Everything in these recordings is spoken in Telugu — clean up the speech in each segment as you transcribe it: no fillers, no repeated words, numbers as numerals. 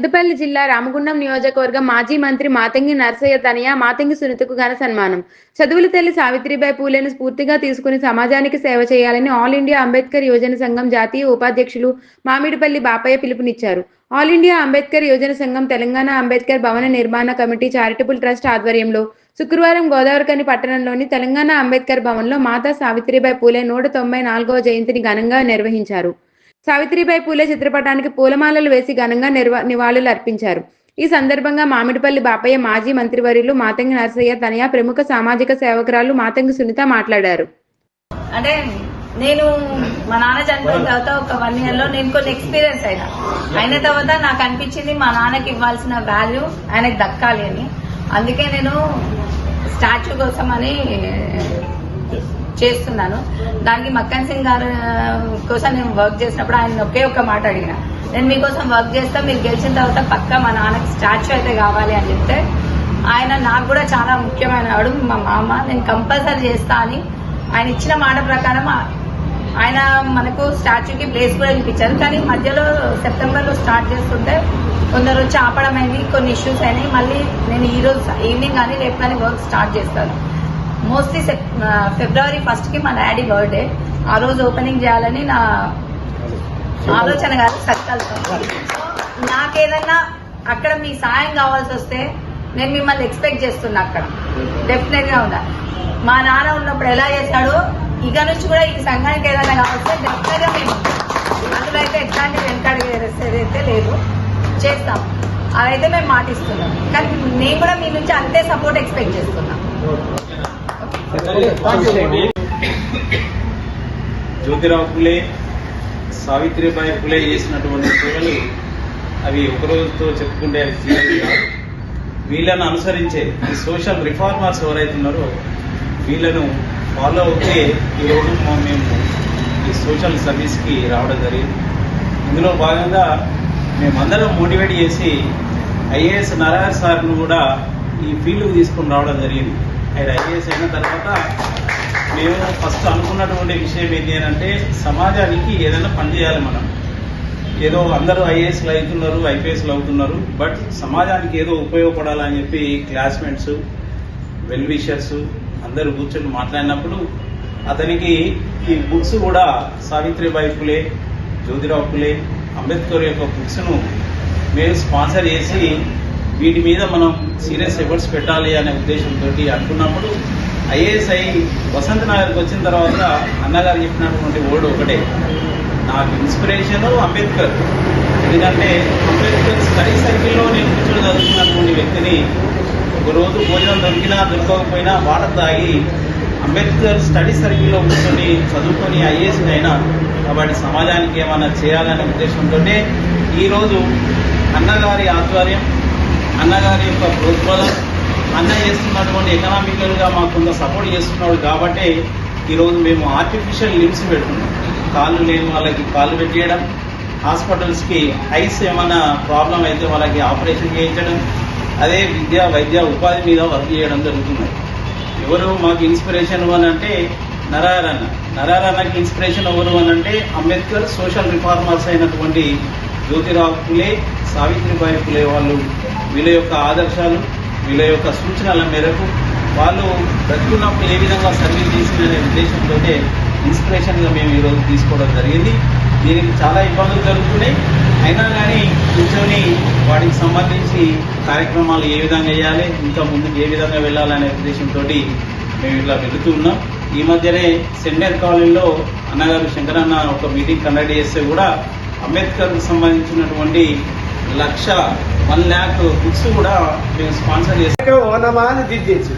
పెద్దపల్లి జిల్లా రామగుండం నియోజకవర్గం మాజీ మంత్రి మాతంగి నరసయ్య తనయ మాతంగి సునీతకు ఘన సన్మానం. చదువుల తల్లి సావిత్రిబాయి పూలేను స్ఫూర్తిగా తీసుకుని సమాజానికి సేవ చేయాలని ఆల్ ఇండియా అంబేద్కర్ యువజన సంఘం జాతీయ ఉపాధ్యక్షులు మామిడిపల్లి బాపయ్య పిలుపునిచ్చారు. ఆల్ ఇండియా అంబేద్కర్ యువజన సంఘం తెలంగాణ అంబేద్కర్ భవన నిర్మాణ కమిటీ చారిటబుల్ ట్రస్ట్ ఆధ్వర్యంలో శుక్రవారం గోదావరిఖని పట్టణంలోని తెలంగాణ అంబేద్కర్ భవన్లో మాతా సావిత్రిబాయి పూలే 194వ జయంతిని ఘనంగా నిర్వహించారు. సావిత్రిబాయి పూలే చిత్రపటానికి పూలమాలలు వేసి ఘనంగా నివాళులు అర్పించారు. ఈ సందర్భంగా మామిడిపల్లి బాపయ్య, మాజీ మంత్రివర్యులు మాతంగి నరసయ్య తనయ, ప్రముఖ సామాజిక సేవకురాలు మాతంగి సునీత మాట్లాడారు. అంటే నేను మా నాన్న చనిపోయిన తర్వాత ఒక 1 year లో నేను కొన్ని ఎక్స్పీరియన్స్ అయిన తర్వాత నాకు అనిపించింది మా నాన్నకి ఇవ్వాల్సిన వాల్యూ ఆయనకు దక్కాలి అని. అందుకే నేను స్టాచ్యూ కోసం అని చేస్తున్నాను. దానికి మక్కన్ సింగ్ గారు కోసం నేను వర్క్ చేసినప్పుడు ఆయన ఒకే ఒక్క మాట అడిగిన, నేను మీకోసం వర్క్ చేస్తా, మీరు గెలిచిన తర్వాత పక్కా మా నాన్నకి స్టాచ్యూ అయితే కావాలి అని చెప్తే ఆయన నాకు కూడా చాలా ముఖ్యమైన వాడు, మా మామ, నేను కంపల్సరీ చేస్తా అని ఆయన ఇచ్చిన మాట ప్రకారం ఆయన మనకు స్టాచ్యూకి ప్లేస్ కూడా ఇప్పించారు. కానీ మధ్యలో సెప్టెంబర్లో స్టార్ట్ చేస్తుంటే కొందరు వచ్చి ఆపడమైంది, కొన్ని ఇష్యూస్ అయినాయి. మళ్ళీ నేను ఈరోజు ఈవినింగ్ కానీ రేపు కానీ వర్క్ స్టార్ట్ చేస్తాను. మోస్ట్లీ February 1st కి మా డాడీ బర్త్డే, ఆ రోజు ఓపెనింగ్ చేయాలని నా ఆలోచన కాదు, సంకల్పం. నాకేదన్నా అక్కడ మీ సాయం కావాల్సి వస్తే నేను మిమ్మల్ని ఎక్స్పెక్ట్ చేస్తున్నా. అక్కడ డెఫినెట్ గా ఉందా, మా నాన్న ఉన్నప్పుడు ఎలా చేశాడో ఇక నుంచి కూడా ఈ సంఘానికి ఏదైనా కావాల్సి డెఫినెట్ గా మేము అందులో అయితే ఎట్లాంటి వెనకడిగేసేదైతే లేదు, చేస్తాం. అదైతే మేము మాటిస్తున్నాం. కానీ నేను కూడా మీ నుంచి అంతే సపోర్ట్ ఎక్స్పెక్ట్ చేస్తున్నాం. జ్యోతిరావు పూలే, సావిత్రిబాయి పూలే చేసినటువంటి సేవలు అవి ఒకరోజుతో చెప్పుకుంటే అవి తీరదు కాదు. వీళ్ళను అనుసరించే ఈ సోషల్ రిఫార్మర్స్ ఎవరైతే ఉన్నారో వీళ్ళను ఫాలో అవుతే ఈరోజు మేము ఈ సోషల్ సర్వీస్కి రావడం జరిగింది. ఇందులో భాగంగా మేమందరం మోటివేట్ చేసి ఐఏఎస్ నరహర్ సార్ను కూడా ఈ ఫీల్డ్కి తీసుకుని రావడం జరిగింది. ఆయన ఐఏఎస్ అయిన తర్వాత మేము ఫస్ట్ అనుకున్నటువంటి విషయం ఏంటి అంటే సమాజానికి ఏదైనా పని చేయాలి. మనం ఏదో అందరూ ఐఏఎస్లు అవుతున్నారు, ఐపీఎస్లు అవుతున్నారు, బట్ సమాజానికి ఏదో ఉపయోగపడాలని చెప్పి క్లాస్మేట్స్, వెల్ విషర్స్ అందరూ కూర్చొని మాట్లాడినప్పుడు అతనికి ఈ బుక్స్ కూడా సావిత్రిబాయి పూలే, జ్యోతిరావు పూలే, అంబేద్కర్ యొక్క బుక్స్ను మేము స్పాన్సర్ చేసి వీటి మీద మనం సీరియస్ ఎఫర్ట్స్ పెట్టాలి అనే ఉద్దేశంతో అనుకున్నప్పుడు ఐఏఎస్ అయి వసంత నగర్కి వచ్చిన తర్వాత అన్నగారు చెప్పినటువంటి వర్డ్ ఒకటే, నాకు ఇన్స్పిరేషన్ అంబేద్కర్. ఎందుకంటే అంబేద్కర్ స్టడీ సర్కిల్లో నేను కూర్చొని చదువుతున్నటువంటి వ్యక్తిని ఒకరోజు భోజనం దొరికినా దొరకకపోయినా వాటర్ తాగి అంబేద్కర్ స్టడీ సర్కిల్లో కూర్చొని చదువుకొని ఐఏఎస్ అయినా. కాబట్టి సమాజానికి ఏమైనా చేయాలనే ఉద్దేశంతో ఈరోజు అన్నగారి ఆధ్వర్యం, అన్నగారి యొక్క ప్రోత్సాహం, అన్న చేస్తున్నటువంటి ఎకనామికల్గా మాకు కొంత సపోర్ట్ చేస్తున్నాడు. కాబట్టి ఈరోజు మేము ఆర్టిఫిషియల్ లిమ్స్ పెడుతున్నాం. కాళ్ళు లేని వాళ్ళకి కాళ్ళు పెట్టేయడం, హాస్పిటల్స్కి ఐస్ ఏమైనా ప్రాబ్లం అయితే వాళ్ళకి ఆపరేషన్ చేయించడం, అదే విద్య, వైద్య, ఉపాధి మీద వర్క్ చేయడం జరుగుతున్నాయి. ఎవరు మాకు ఇన్స్పిరేషన్ అని అంటే నరహర్ అన్న. నరహర్ అన్నకి ఇన్స్పిరేషన్ ఎవరు అని అంటే అంబేద్కర్ సోషల్ రిఫార్మర్స్ అయినటువంటి జ్యోతిరావు పూలే, సావిత్రిబాయి పూలే వాళ్ళు. వీళ్ళ యొక్క ఆదర్శాలు, వీళ్ళ యొక్క సూచనల మేరకు వాళ్ళు బ్రతుకున్నప్పుడు ఏ విధంగా సర్వీస్ చేసిందనే ఉద్దేశంతో ఇన్స్పిరేషన్గా మేము ఈరోజు తీసుకోవడం జరిగింది. దీనికి చాలా ఇబ్బందులు జరుగుతున్నాయి, అయినా కానీ కూర్చొని వాటికి సంబంధించి కార్యక్రమాలు ఏ విధంగా చేయాలి, ఇంకా ముందుకు ఏ విధంగా వెళ్ళాలనే ఉద్దేశంతో మేము ఇట్లా వెళుతూ ఉన్నాం. ఈ మధ్యనే సెంటర్ కాలనీలో అన్నగారు శంకరన్న ఒక మీటింగ్ కండక్ట్ చేస్తే కూడా అంబేద్కర్కు సంబంధించినటువంటి 1 lakh బుక్స్ కూడా మేము స్పాన్సర్ చేస్తాం. ఓనమాని దిద్దేసి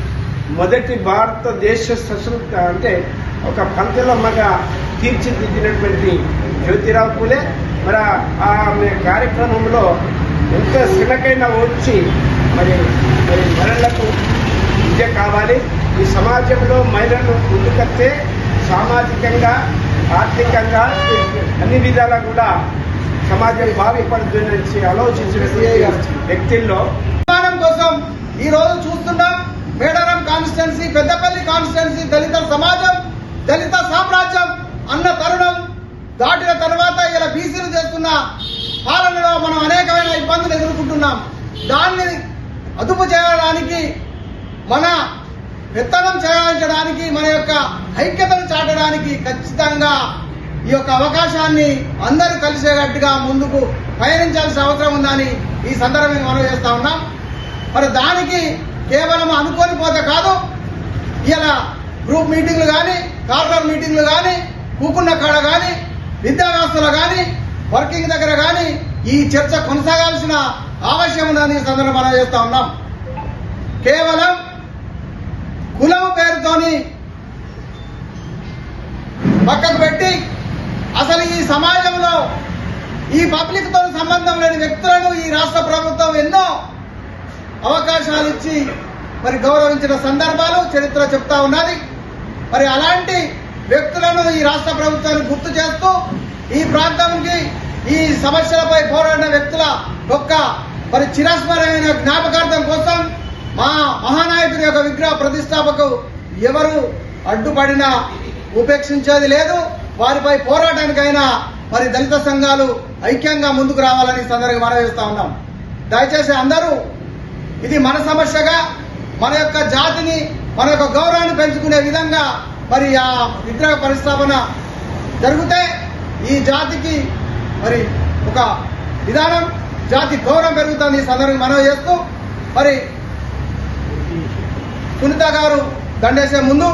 మొదటి భారతదేశ సశక్త అంటే ఒక పంచలమ్మగా తీర్చిదిద్దినటువంటి జ్యోతిరావు పూలే మరి ఆమె కార్యక్రమంలో ఎంత శిలకైనా వచ్చి మరి మహిళలకు విద్య కావాలి. ఈ సమాజంలో మహిళలు ముందుకొస్తే సామాజికంగా, ఆర్థికంగా అన్ని విధాలా కూడా సమాజం బాగుపడుతుందని ఆలోచించిన వ్యక్తుల్లో కోసం ఈ రోజు చూస్తున్నాం. మేడారం కాన్స్టిట్యున్సీ, పెద్దపల్లి కాన్స్టిట్యున్సీ, దళిత సమాజం, దళిత సామ్రాజ్యం అన్న తరుణం దాటిన తర్వాత ఇలా బీసీలు చేస్తున్న పాలనలో మనం అనేకమైన ఇబ్బందులు ఎదుర్కొంటున్నాం. దాన్ని అదుపు చేయడానికి, మన విత్తనం చేయించడానికి, మన యొక్క ఐక్యతను చాటడానికి ఖచ్చితంగా ఈ యొక్క అవకాశాన్ని అందరూ కలిసేటట్టుగా ముందుకు పయనించాల్సిన అవసరం ఉందని ఈ సందర్భంగా మనం చేస్తా ఉన్నాం. మరి దానికి కేవలం అనుకోని పోతే కాదు, ఇలా గ్రూప్ మీటింగ్లు కానీ, కార్నర్ మీటింగ్లు కానీ, కూకున్న కాడ కానీ, విద్యా వ్యవస్థలో కానీ, వర్కింగ్ దగ్గర కానీ ఈ చర్చ కొనసాగాల్సిన ఆవశ్యం ఉందని ఈ సందర్భంగా మనం చేస్తా ఉన్నాం. కేవలం కులం పేరుతోని పక్కకు పెట్టి అసలు ఈ సమాజంలో ఈ పబ్లిక్ తో సంబంధం లేని వ్యక్తులను ఈ రాష్ట్ర ప్రభుత్వం ఎన్నో అవకాశాలు ఇచ్చి మరి గౌరవించిన సందర్భాలు చరిత్ర చెప్తా ఉన్నది. మరి అలాంటి వ్యక్తులను ఈ రాష్ట్ర ప్రభుత్వాన్ని గుర్తు చేస్తూ ఈ ప్రాంతానికి ఈ సమస్యలపై పోరాడిన వ్యక్తుల యొక్క మరి చిరస్మరమైన జ్ఞాపకార్థం కోసం మా మహానాయకుడి యొక్క విగ్రహ ప్రతిష్టాపకు ఎవరు అడ్డుపడినా ఉపేక్షించేది లేదు. వారిపై పోరాటానికైనా మరి దళిత సంఘాలు ఐక్యంగా ముందుకు రావాలని సందర్భంగా మనం చేస్తా ఉన్నాం. దయచేసి అందరూ ఇది మన సమస్యగా, మన యొక్క జాతిని, మన యొక్క గౌరవాన్ని పెంచుకునే విధంగా మరి ఆ విగ్రహ ప్రతిష్టాపన జరిగితే ఈ జాతికి మరి ఒక విధానం, జాతి గౌరవం పెరుగుతుంది. ఈ సందర్భంగా మనం చేస్తూ మరి సునీత గారు దండేసే ముందు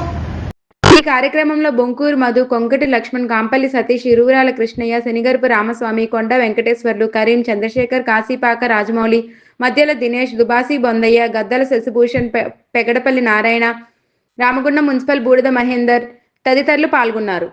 ఈ కార్యక్రమంలో బొంకూరు మధు, కొంకటి లక్ష్మణ్, కాంపల్లి సతీష్, ఇరువురాల కృష్ణయ్య, శనిగరుపు రామస్వామి, కొండ వెంకటేశ్వర్లు, కరీం, చంద్రశేఖర్, కాశీపాక రాజమౌళి, మధ్యల దినేష్, దుబాసి బొందయ్య, గద్దల శశిభూషణ్, పెగడపల్లి నారాయణ, రామగుండం మున్సిపల్ బూడిద మహేందర్ తదితరులు పాల్గొన్నారు.